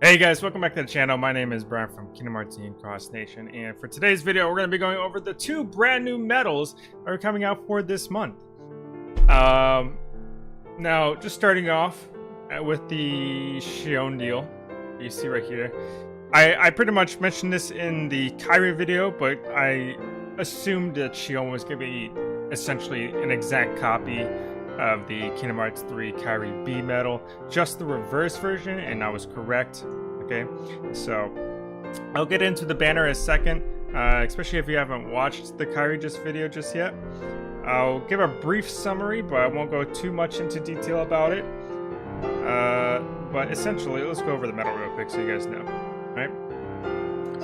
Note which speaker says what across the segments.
Speaker 1: Hey guys, welcome back to the channel. My name is Brian from Kingdom Hearts and Cross Nation, and for today's video, we're going to be going over the two brand new medals that are coming out for this month. Now, just starting off with the Xion deal, you see right here. I pretty much mentioned this in the Kairi video, but I assumed that Xion was going to be essentially an exact copy of the Kingdom Hearts 3 Kairi B medal, just the reverse version, and I was correct. Okay, so I'll get into the banner in a second, especially if you haven't watched the Kairi just video just yet. I'll give a brief summary, but I won't go too much into detail about it. But essentially, let's go over the medal real quick so you guys know, right?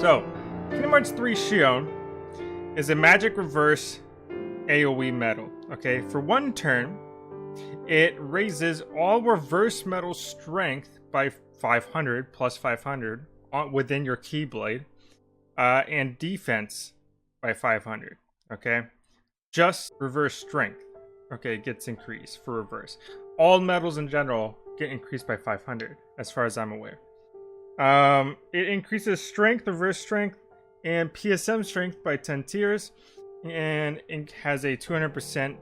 Speaker 1: So, Kingdom Hearts 3 Xion is a magic reverse AoE medal. Okay, for one turn, it raises all reverse metal strength by 500 plus 500 within your Keyblade, and defense by 500. Okay, just reverse strength. Okay, gets increased for reverse. All metals in general get increased by 500, as far as I'm aware. It increases strength, reverse strength, and PSM strength by 10 tiers, and it has a 200%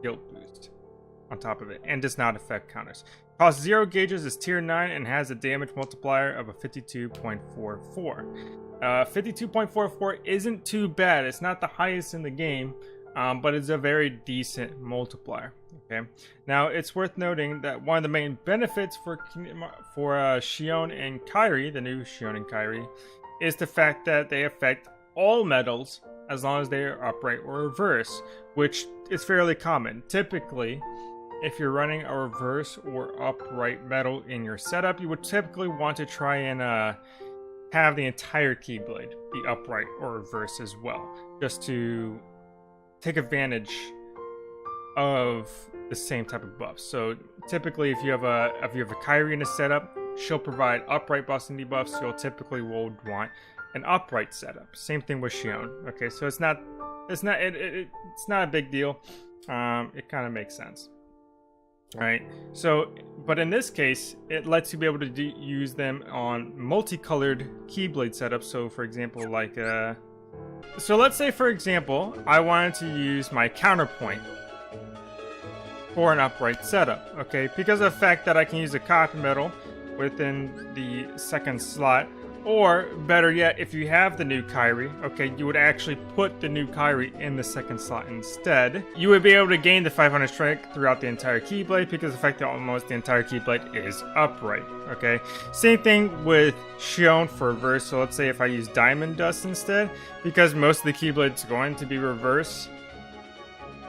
Speaker 1: guilt boost on top of it, and does not affect counters. Costs 0 gauges, is tier 9, and has a damage multiplier of a 52.44. 52.44 isn't too bad. It's not the highest in the game, but it's a very decent multiplier. Okay. Now, it's worth noting that one of the main benefits for Xion and Kairi, the new Xion and Kairi, is the fact that they affect all metals as long as they are upright or reverse, which is fairly common. Typically, if you're running a reverse or upright metal in your setup, you would typically want to try and have the entire Keyblade be upright or reverse as well, just to take advantage of the same type of buffs. So typically, if you have a Kairi in a setup, she'll provide upright buffs and debuffs. You'll typically would want an upright setup. Same thing with Xion. Okay, so it's not a big deal. It kind of makes sense. Alright, so, but in this case, it lets you be able to use them on multicolored Keyblade setups. So, for example, like, so let's say, for example, I wanted to use my counterpoint for an upright setup, okay? Because of the fact that I can use a copy metal within the second slot, or better yet, if you have the new Kairi, okay, you would actually put the new Kairi in the second slot instead. You would be able to gain the 500 strength throughout the entire Keyblade because of the fact that almost the entire Keyblade is upright, okay? Same thing with Xion for reverse. So let's say if I use Diamond Dust instead, because most of the Keyblade's going to be reverse,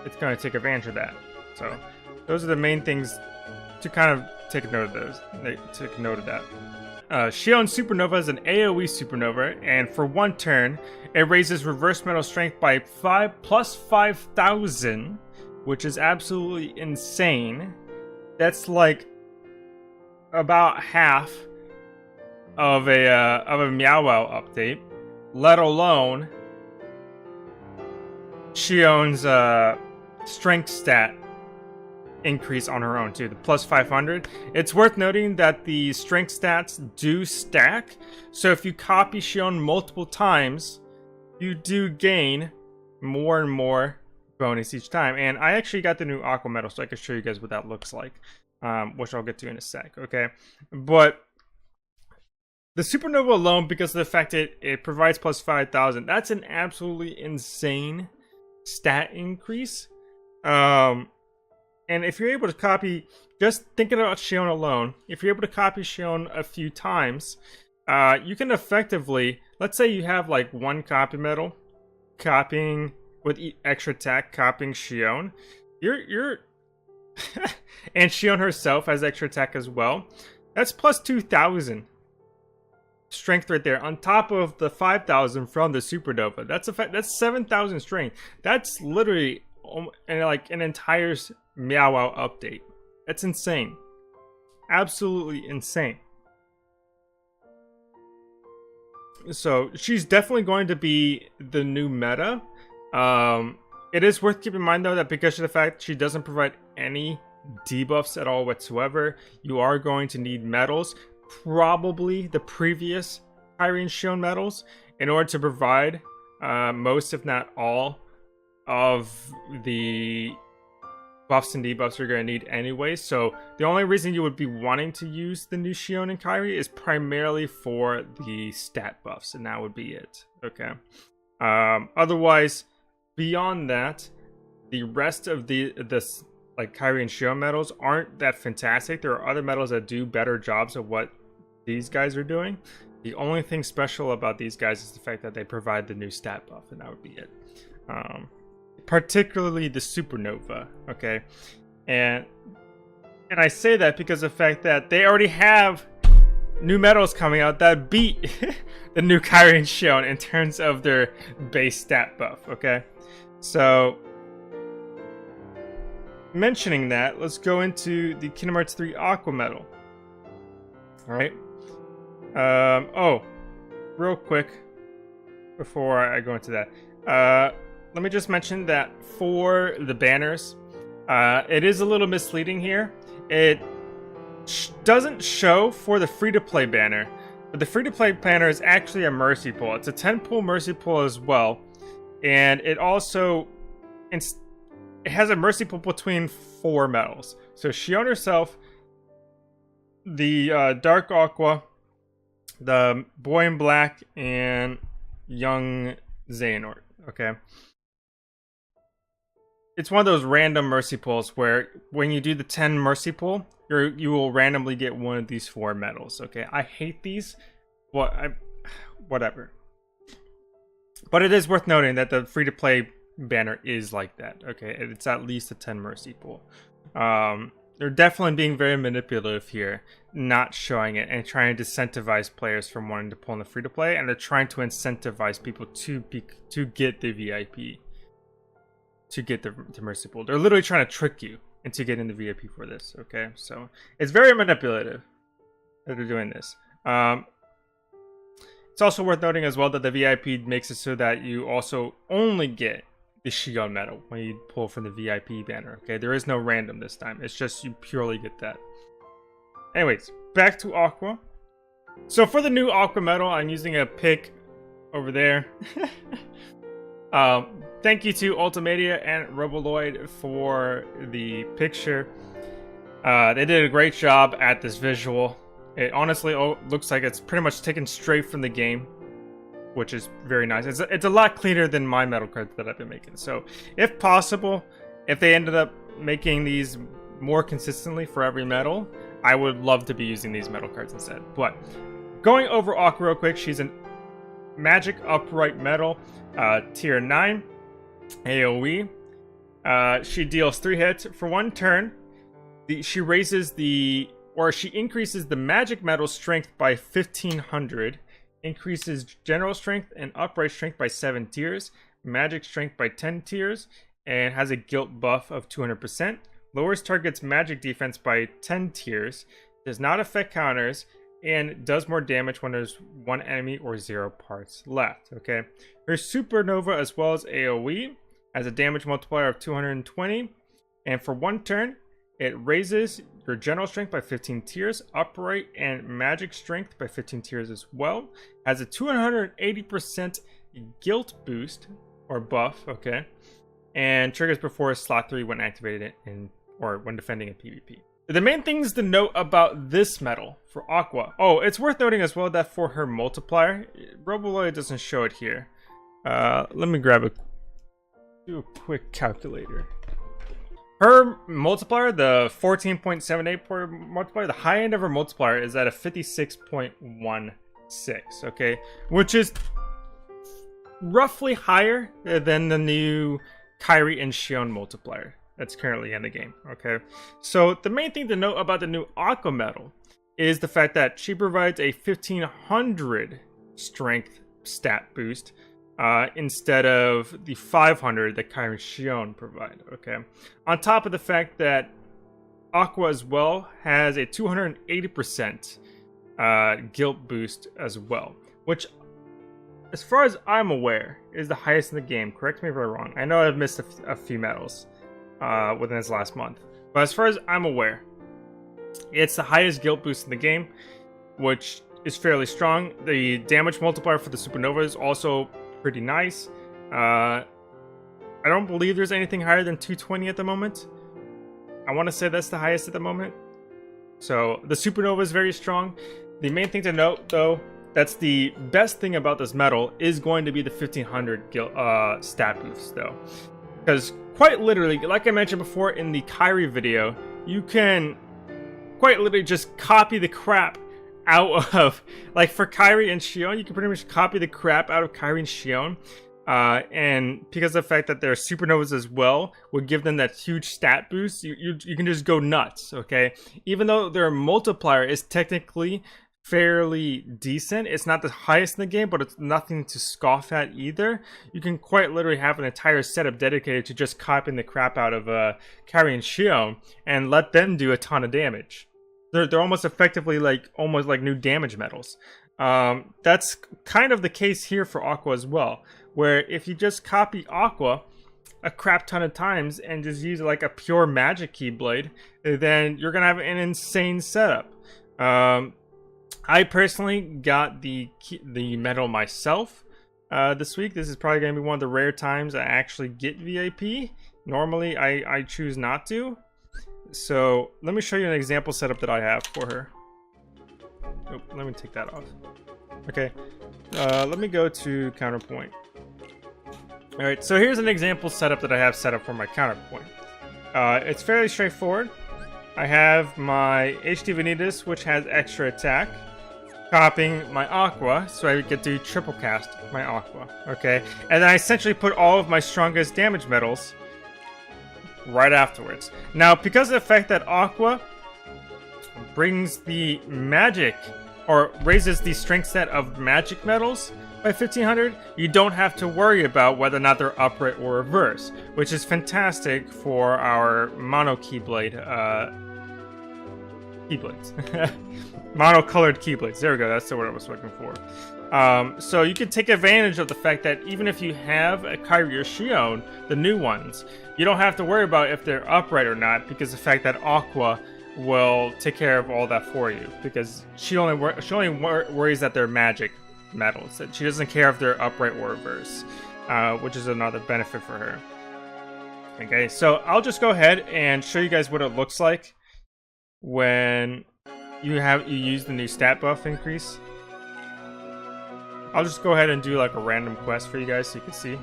Speaker 1: it's going to take advantage of that. So those are the main things to kind of take note of those. Take note of that. Xion Supernova is an AoE supernova, and for one turn, it raises reverse metal strength by 5 plus 5,000, which is absolutely insane. That's like about half of a Meow Wow update, let alone Xion's strength stat increase on her own too, the plus 500. It's worth noting that the strength stats do stack, so if you copy Xion multiple times, you do gain more and more bonus each time. And I actually got the new Aqua medal, so I can show you guys what that looks like, which I'll get to in a sec. Okay, but the Supernova alone, because of the fact that it provides plus 5,000, that's an absolutely insane stat increase. And if you're able to copy, just thinking about Xion alone, if you're able to copy Xion a few times, you can effectively, let's say you have like one copy metal, copying with extra attack, copying Xion, you're and Xion herself has extra attack as well. That's plus 2,000 strength right there, on top of the 5,000 from the Supernova. That's 7,000 strength. That's literally like an entire Meow Wow update. That's insane. Absolutely insane. So she's definitely going to be the new meta. It is worth keeping in mind though that because of the fact she doesn't provide any debuffs at all whatsoever, you are going to need medals. probably the previous Kyrie and Xion medals in order to provide most, if not all, of the buffs and debuffs you're going to need anyway. So the only reason you would be wanting to use the new Xion and Kyrie is primarily for the stat buffs, and that would be it. Okay. Otherwise, beyond that, the rest of the like Kyrie and Xion medals aren't that fantastic. There are other medals that do better jobs of what these guys are doing. The only thing special about these guys is the fact that they provide the new stat buff, and that would be it. Particularly the Supernova, okay? And I say that because of the fact that they already have new medals coming out that beat the new Kyrie and Xion in terms of their base stat buff, okay? So, mentioning that, let's go into the Kingdom Hearts 3 Aqua medal. Alright. Oh, real quick, before I go into that, let me just mention that for the banners, it is a little misleading here. It doesn't show for the free-to-play banner, but the free-to-play banner is actually a mercy pull. It's a 10-pull mercy pull as well, and it also it has a mercy pull between 4 medals. So Xion herself, the Dark Aqua, the Boy in Black, and Young Xehanort. Okay. It's one of those random mercy pulls where when you do the 10 mercy pull, you will randomly get one of these 4 medals. Okay, I hate these, but whatever. But it is worth noting that the free-to-play banner is like that. Okay, it's at least a 10 mercy pull. They're definitely being very manipulative here, not showing it and trying to disincentivize players from wanting to pull in the free-to-play, and they're trying to incentivize people to get the VIP. To get the mercy pool. They're literally trying to trick you into getting the VIP for this, okay? So, it's very manipulative that they're doing this. It's also worth noting as well that the VIP makes it so that you also only get the Xion medal when you pull from the VIP banner, okay? There is no random this time. It's just you purely get that. Anyways, back to Aqua. So, for the new Aqua medal, I'm using a pick over there. Thank you to Ultimadia and Roboloid for the picture. They did a great job at this visual. It honestly looks like it's pretty much taken straight from the game, which is very nice. It's a lot cleaner than my metal cards that I've been making. So, if possible, if they ended up making these more consistently for every metal, I would love to be using these metal cards instead. But going over Aqua real quick, she's an Magic Upright Metal, tier 9. AoE. She deals 3 hits for 1 turn. She increases the magic metal strength by 1500, increases general strength and upright strength by 7 tiers, magic strength by 10 tiers, and has a guilt buff of 200%. Lowers target's magic defense by 10 tiers, does not affect counters, and does more damage when there's 1 enemy or 0 parts left. Okay, her Supernova as well as AoE has a damage multiplier of 220, and for 1 turn, it raises your general strength by 15 tiers, upright and magic strength by 15 tiers as well. Has a 280% guilt boost or buff. Okay, and triggers before slot 3 when activated or when defending in PvP. The main things to note about this medal for Aqua. Oh, it's worth noting as well that for her multiplier, Roboloid doesn't show it here. Let me do a quick calculator. Her multiplier, the 14.78 multiplier, the high end of her multiplier is at a 56.16, okay? Which is roughly higher than the new Kyrie and Xion multiplier that's currently in the game, okay? So the main thing to note about the new Aqua medal is the fact that she provides a 1500 strength stat boost instead of the 500 that Kyrie and Xion provide, okay? On top of the fact that Aqua as well has a 280% guilt boost as well, which, as far as I'm aware, is the highest in the game. Correct me if I'm wrong. I know I've missed a few medals within this last month, but as far as I'm aware, it's the highest guilt boost in the game. which is fairly strong. The damage multiplier for the Supernova is also pretty nice. I don't believe there's anything higher than 220 at the moment. I want to say that's the highest at the moment. So the Supernova is very strong. The main thing to note, though, that's the best thing about this medal is going to be the 1500 stat boost, though. Because quite literally, like I mentioned before in the Kairi video, you can quite literally just copy the crap out of, like for Kairi and Xion, you can pretty much copy the crap out of Kairi and Xion. And because of the fact that they're supernovas as well would give them that huge stat boost, you can just go nuts, okay? Even though their multiplier is technically fairly decent, it's not the highest in the game, but it's nothing to scoff at either. You can quite literally have an entire setup dedicated to just copying the crap out of Kairi and Xion and let them do a ton of damage. They're almost effectively almost like new damage medals. That's kind of the case here for Aqua as well, where if you just copy Aqua a crap ton of times and just use like a pure magic keyblade, then you're gonna have an insane setup. I personally got the medal myself this week. This is probably gonna be one of the rare times I actually get VIP. Normally I choose not to. So let me show you an example setup that I have for her. Oh, let me take that off. Okay, let me go to counterpoint. Alright, so here's an example setup that I have set up for my counterpoint. It's fairly straightforward. I have my HD Vanitas, which has extra attack, copying my Aqua, so I get to triple cast my Aqua, okay? And then I essentially put all of my strongest damage medals right afterwards. Now, because of the fact that Aqua brings the magic, or raises the strength set of magic medals by 1500, you don't have to worry about whether or not they're upright or reverse, which is fantastic for our mono keyblade, keyblades. Mono-colored keyblades. There we go, that's the word I was looking for. So you can take advantage of the fact that even if you have a Kairi or Xion, the new ones, you don't have to worry about if they're upright or not, because the fact that Aqua will take care of all that for you, because she only worries that they're magic medals. She doesn't care if they're upright or reverse, which is another benefit for her. Okay, so I'll just go ahead and show you guys what it looks like when you use the new stat buff increase. I'll just go ahead and do like a random quest for you guys so you can see.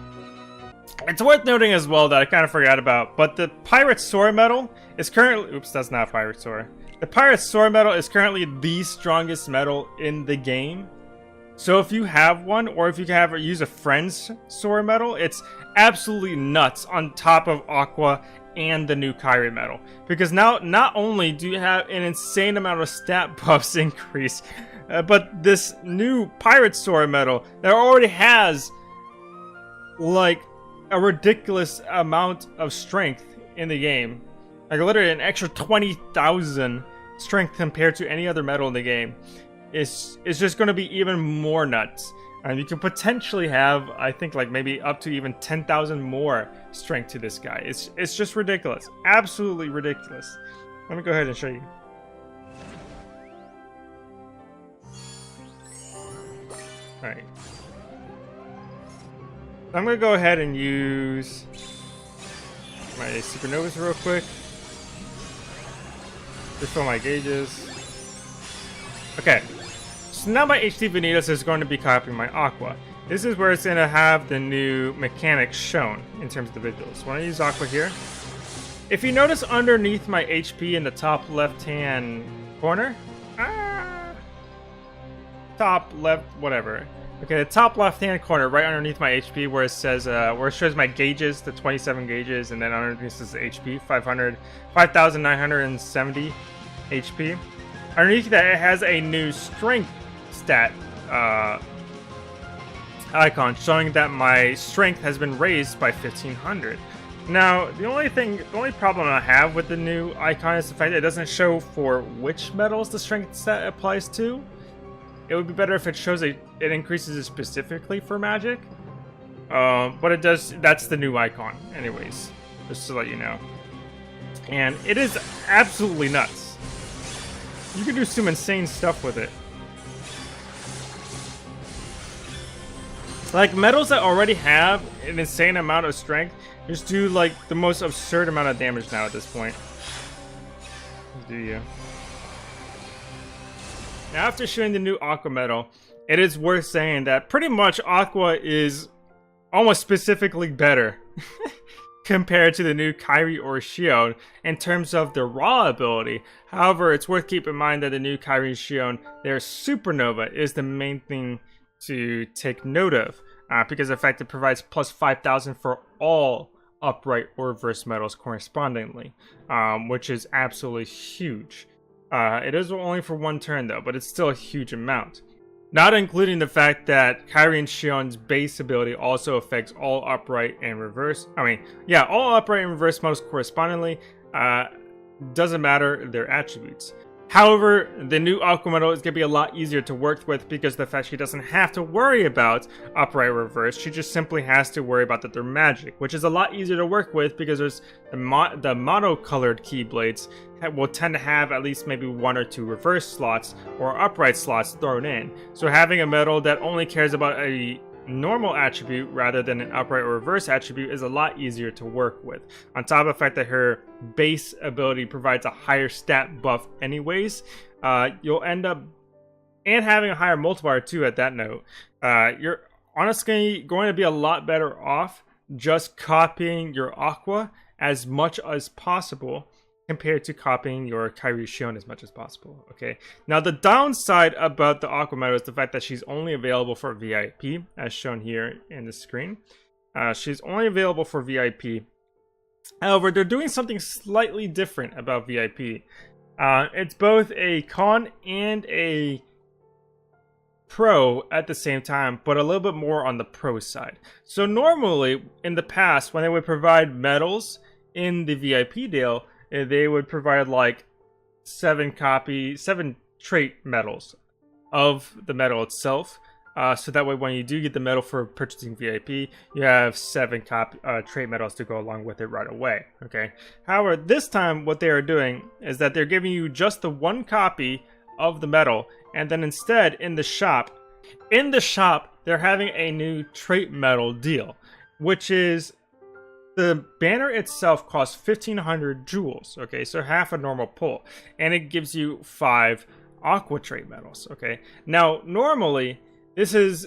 Speaker 1: It's worth noting as well that I kind of forgot about, but the Pirate Sora medal is currently... Oops, that's not Pirate Sora. The Pirate Sora medal is currently the strongest medal in the game. So if you have one, or if you can use a friend's Sora medal, it's absolutely nuts on top of Aqua and the new Kairi medal. Because now, not only do you have an insane amount of stat buffs increase, but this new Pirate Sora medal that already has like a ridiculous amount of strength in the game. Like literally an extra 20,000 strength compared to any other medal in the game. It's just going to be even more nuts. And you can potentially have, I think, like maybe up to even 10,000 more strength to this guy. It's just ridiculous. Absolutely ridiculous. Let me go ahead and show you. Alright. I'm going to go ahead and use my Supernovas real quick. Refill my gauges. Okay. So now my HD Vanitas is going to be copying my Aqua. This is where it's going to have the new mechanics shown in terms of the visuals. When I use Aqua here, if you notice underneath my HP in the top left-hand corner, top left, whatever. Okay, the top left-hand corner, right underneath my HP, where it says, where it shows my gauges, the 27 gauges, and then underneath is the HP, 5,970 HP. Underneath that, it has a new strength stat icon showing that my strength has been raised by 1,500. Now, the only problem I have with the new icon is the fact that it doesn't show for which medals the strength stat applies to. It would be better if it shows it increases it specifically for magic. But it does, that's the new icon anyways, just to let you know. And it is absolutely nuts. You can do some insane stuff with it. Like, metals that already have an insane amount of strength just do, like, the most absurd amount of damage now at this point. Do you? Now, after showing the new Aqua metal, it is worth saying that pretty much Aqua is almost specifically better compared to the new Kairi or Xion in terms of their raw ability. However, it's worth keeping in mind that the new Kairi and Xion, their Supernova, is the main thing to take note of, because in fact it provides plus 5,000 for all upright or reverse metals correspondingly, which is absolutely huge. It is only for one turn though, but it's still a huge amount. Not including the fact that Kairi and Xion's base ability also affects all upright and reverse. All upright and reverse metals correspondingly. Doesn't matter their attributes. However, the new Aqua metal is going to be a lot easier to work with because of the fact she doesn't have to worry about upright or reverse. She just simply has to worry about that they're magic, which is a lot easier to work with because there's the mono-colored keyblades that will tend to have at least maybe 1 or 2 reverse slots or upright slots thrown in. So having a metal that only cares about a normal attribute rather than an upright or reverse attribute is a lot easier to work with. On top of the fact that her base ability provides a higher stat buff anyways, you'll end up, and having a higher multiplier too at that note, you're honestly going to be a lot better off just copying your Aqua as much as possible compared to copying your Kairi Xion as much as possible. Okay. Now the downside about the Aqua metal is the fact that she's only available for VIP, as shown here in the screen. She's only available for VIP. However, they're doing something slightly different about VIP. It's both a con and a pro at the same time, but a little bit more on the pro side. So normally in the past, when they would provide medals in the VIP deal, they would provide like 7 trait medals of the medal itself. So that way when you do get the medal for purchasing VIP, you have 7 trait medals to go along with it right away. Okay. However, this time what they are doing is that they're giving you just the 1 copy of the medal, and then instead in the shop, they're having a new trait medal deal, which is the banner itself costs 1,500 jewels, okay, so half a normal pull, and it gives you 5 Aqua trait medals, okay. Now, normally, this is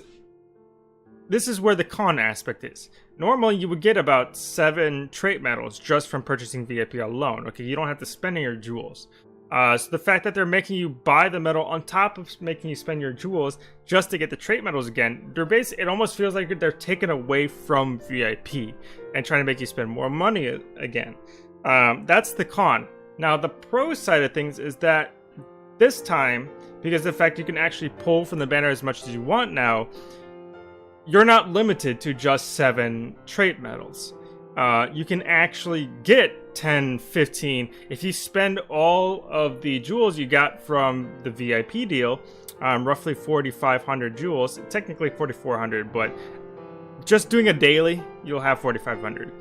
Speaker 1: where the con aspect is. Normally, you would get about 7 trait medals just from purchasing VIP alone, okay. You don't have to spend your jewels. So the fact that they're making you buy the medal on top of making you spend your jewels just to get the trait medals again, it almost feels like they're taken away from VIP and trying to make you spend more money again. That's the con. Now the pro side of things is that this time, because of the fact you can actually pull from the banner as much as you want now, you're not limited to just 7 trait medals. You can actually get 10, 15 if you spend all of the jewels you got from the VIP deal, roughly 4,500 jewels, technically 4,400, but just doing a daily, you'll have 4,500.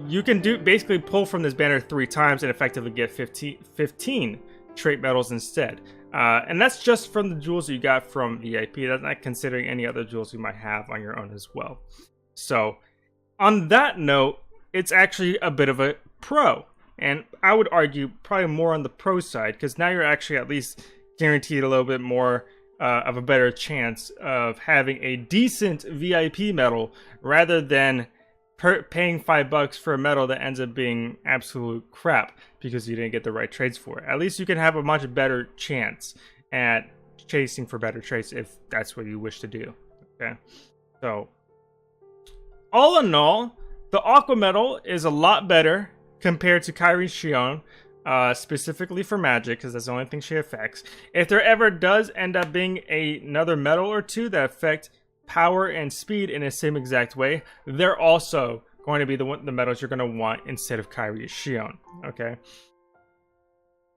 Speaker 1: You can basically pull from this banner 3 times and effectively get 15 trait medals instead. And that's just from the jewels you got from VIP. That's not considering any other jewels you might have on your own as well. So, on that note, it's actually a bit of a pro. And I would argue probably more on the pro side, because now you're actually at least guaranteed a little bit more of a better chance of having a decent VIP medal rather than paying $5 for a medal that ends up being absolute crap because you didn't get the right traits for it. At least you can have a much better chance at chasing for better traits if that's what you wish to do. Okay, so all in all, the Aqua metal is a lot better compared to Kairi Xion, specifically for magic, because that's the only thing she affects. If there ever does end up being another metal or 2 that affect power and speed in the same exact way, they're also going to be the metals you're going to want instead of Kairi Xion. Okay.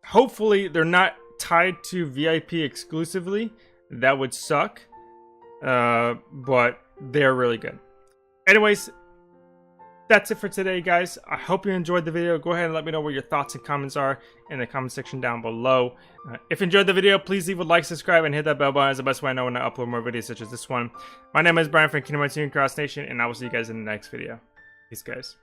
Speaker 1: Hopefully, they're not tied to VIP exclusively. That would suck, but they're really good. Anyways, that's it for today, guys. I hope you enjoyed the video. Go ahead and let me know what your thoughts and comments are in the comment section down below. If you enjoyed the video, please leave a like, subscribe, and hit that bell button. It's the best way I know when I upload more videos such as this one. My name is Brian from Kingdom Hearts Cross Nation, and I will see you guys in the next video. Peace, guys.